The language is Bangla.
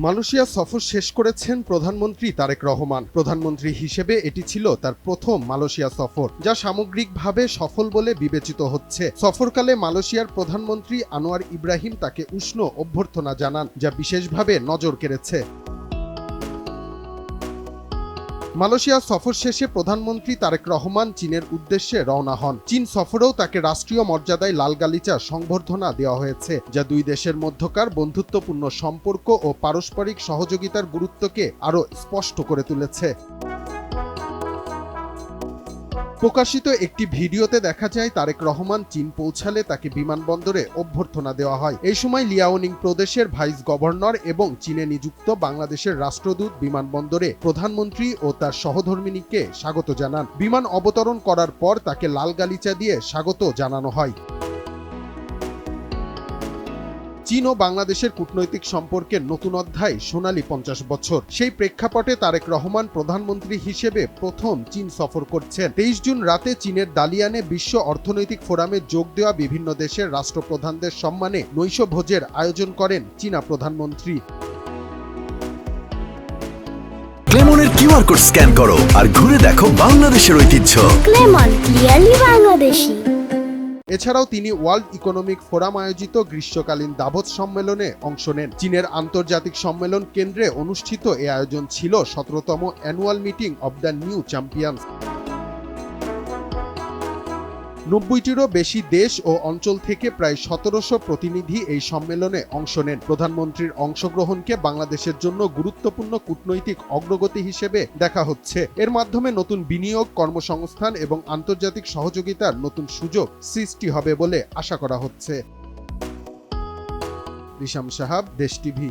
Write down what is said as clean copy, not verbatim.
মালয়েশিয়া সফর শেষ করেছেন প্রধানমন্ত্রী তারেক রহমান। প্রধানমন্ত্রী হিসেবে এটি ছিল তার প্রথম মালয়েশিয়া সফর, যা সামগ্রিকভাবে সফল বলে বিবেচিত হচ্ছে। সফরকালে মালয়েশিয়ার প্রধানমন্ত্রী আনোয়ার ইব্রাহিম তাকে উষ্ণ অভ্যর্থনা জানান, যা বিশেষভাবে নজর কেড়েছে। মালয়েশিয়া সফর শেষে প্রধানমন্ত্রী তারেক রহমান চীনের উদ্দেশ্যে রওনা হন। চীন সফরেও তাকে রাষ্ট্রীয় মর্যাদায় লাল গালিচা সংবর্ধনা দেওয়া হয়েছে, যা দুই দেশের মধ্যকার বন্ধুত্বপূর্ণ সম্পর্ক ও পারস্পরিক সহযোগিতার গুরুত্বকে আরও স্পষ্ট করে তুলেছে। প্রকাশিত একটি ভিডিওতে দেখা যায় তারেক রহমান চীন পৌঁছালে তাকে বিমানবন্দরে অভ্যর্থনা দেওয়া হয়। এই সময় লিয়াওনিং প্রদেশের ভাইস গভর্নর এবং চীনে নিযুক্ত বাংলাদেশের রাষ্ট্রদূত বিমানবন্দরে প্রধানমন্ত্রী ও তার সহধর্মিণীকে স্বাগত জানান। বিমান অবতরণ করার পর তাকে লাল গালিচা দিয়ে স্বাগত জানানো হয়। চীন ও বাংলাদেশের কূটনৈতিক সম্পর্কের নতুন অধ্যায় সোনালী 50 বছর। সেই প্রেক্ষাপটে তারেক রহমান প্রধানমন্ত্রী হিসেবে প্রথম চীন সফর করছেন। 23 জুন রাতে চীনের দালিয়ানে বিশ্ব অর্থনৈতিক ফোরামে যোগ দেওয়া বিভিন্ন দেশের রাষ্ট্রপ্রধানদের সম্মানে নৈশভোজের আয়োজন করেন চীনা প্রধানমন্ত্রী। ক্লেমনের কিউআর কোড স্ক্যান করো আর ঘুরে দেখো বাংলাদেশের ঐতিহ্য। ক্লেমন ক্লিয়ারলি বাংলাদেশি। এছাড়াও তিনি ওয়ার্ল্ড ইকোনমিক ফোরাম আয়োজিত গ্রীষ্মকালীন দাভোস সম্মেলনে অংশ নেন। চীনের আন্তর্জাতিক সম্মেলন কেন্দ্রে অনুষ্ঠিত এ আয়োজন ছিল 17তম annual meeting of the new champions. 90টিরও বেশি দেশ ও অঞ্চল থেকে প্রায় 1700 প্রতিনিধি এই সম্মেলনে অংশ নেন। প্রধানমন্ত্রীর অংশগ্রহণকে বাংলাদেশের জন্য গুরুত্বপূর্ণ কূটনৈতিক অগ্রগতি হিসেবে দেখা হচ্ছে। এর মাধ্যমে নতুন বিনিয়োগ, কর্মসংস্থান এবং আন্তর্জাতিক সহযোগিতার নতুন সুযোগ সৃষ্টি হবে বলে আশা করা হচ্ছে। রিশাম সাহাব, দেশ টিভি।